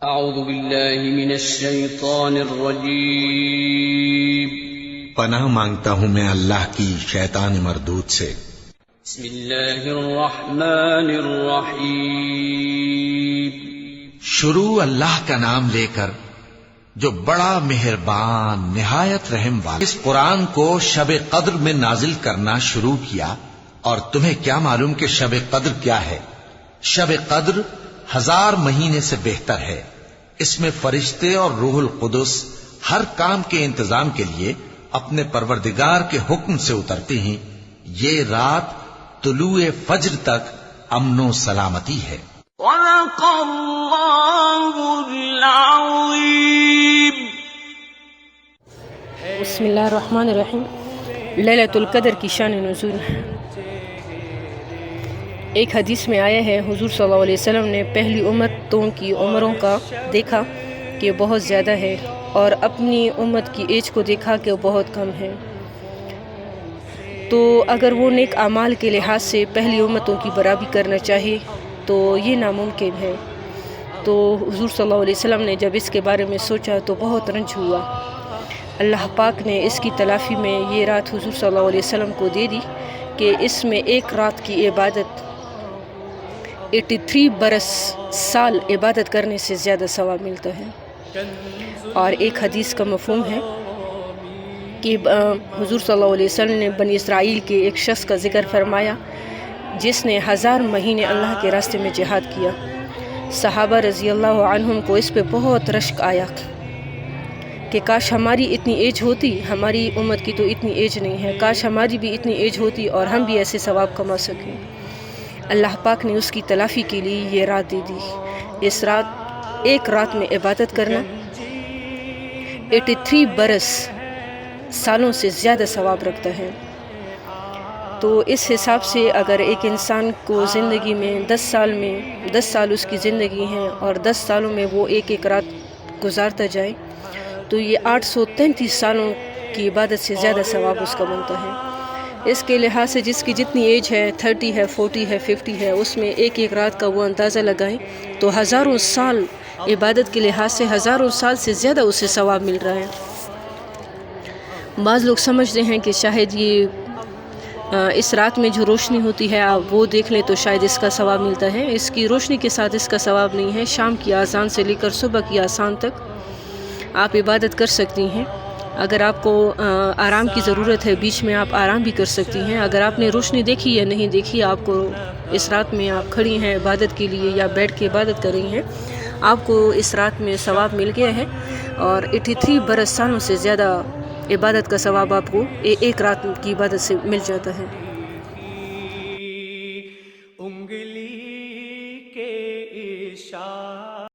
اعوذ باللہ من الشیطان الرجیم، پناہ مانگتا ہوں میں اللہ کی شیطان مردود سے۔ بسم اللہ الرحمن الرحیم، شروع اللہ کا نام لے کر جو بڑا مہربان نہایت رحم والا۔ اس قرآن کو شب قدر میں نازل کرنا شروع کیا، اور تمہیں کیا معلوم کہ شب قدر کیا ہے؟ شب قدر 1000 مہینے سے بہتر ہے۔ اس میں فرشتے اور روح القدس ہر کام کے انتظام کے لیے اپنے پروردگار کے حکم سے اترتے ہیں۔ یہ رات طلوع فجر تک امن و سلامتی ہے۔ صدق اللہ العظیم۔ بسم اللہ الرحمن الرحیم۔ لیلۃ القدر کی شان نزول۔ ایک حدیث میں آیا ہے، حضور صلی اللہ علیہ وسلم نے پہلی امتوں کی عمروں کا دیکھا کہ بہت زیادہ ہے، اور اپنی امت کی ایج کو دیکھا کہ وہ بہت کم ہے۔ تو اگر وہ نیک اعمال کے لحاظ سے پہلی امتوں کی برابری کرنا چاہے تو یہ ناممکن ہے۔ تو حضور صلی اللہ علیہ وسلم نے جب اس کے بارے میں سوچا تو بہت رنج ہوا۔ اللہ پاک نے اس کی تلافی میں یہ رات حضور صلی اللہ علیہ وسلم کو دے دی کہ اس میں ایک رات کی عبادت 83 برس سال عبادت کرنے سے زیادہ ثواب ملتا ہے۔ اور ایک حدیث کا مفہوم ہے کہ حضور صلی اللہ علیہ وسلم نے بنی اسرائیل کے ایک شخص کا ذکر فرمایا جس نے 1000 مہینے اللہ کے راستے میں جہاد کیا۔ صحابہ رضی اللہ عنہم کو اس پہ بہت رشک آیا کہ کاش ہماری اتنی ایج ہوتی، ہماری امت کی تو اتنی ایج نہیں ہے، کاش ہماری بھی اتنی ایج ہوتی اور ہم بھی ایسے ثواب کما سکیں۔ اللہ پاک نے اس کی تلافی کے لیے یہ رات دے دی۔ اس رات ایک رات میں عبادت کرنا 83 برس سالوں سے زیادہ ثواب رکھتا ہے۔ تو اس حساب سے اگر ایک انسان کو زندگی میں 10 سال اس کی زندگی ہے اور 10 سالوں میں وہ ایک ایک رات گزارتا جائے تو یہ 833 سالوں کی عبادت سے زیادہ ثواب اس کا بنتا ہے۔ اس کے لحاظ سے جس کی جتنی ایج ہے، 30 ہے، 40 ہے، 50 ہے، اس میں ایک ایک رات کا وہ اندازہ لگائیں تو ہزاروں سال عبادت کے لحاظ سے ہزاروں سال سے زیادہ اسے ثواب مل رہا ہے۔ بعض لوگ سمجھتے ہیں کہ شاید یہ اس رات میں جو روشنی ہوتی ہے آپ وہ دیکھ لیں تو شاید اس کا ثواب ملتا ہے۔ اس کی روشنی کے ساتھ اس کا ثواب نہیں ہے۔ شام کی اذان سے لے کر صبح کی اذان تک آپ عبادت کر سکتی ہیں۔ اگر آپ کو آرام کی ضرورت ہے بیچ میں آپ آرام بھی کر سکتی ہیں۔ اگر آپ نے روشنی دیکھی یا نہیں دیکھی، آپ کو اس رات میں آپ کھڑی ہیں عبادت کے لیے یا بیٹھ کے عبادت کر رہی ہیں، آپ کو اس رات میں ثواب مل گیا ہے، اور 83 برس سالوں سے زیادہ عبادت کا ثواب آپ کو ایک رات کی عبادت سے مل جاتا ہے۔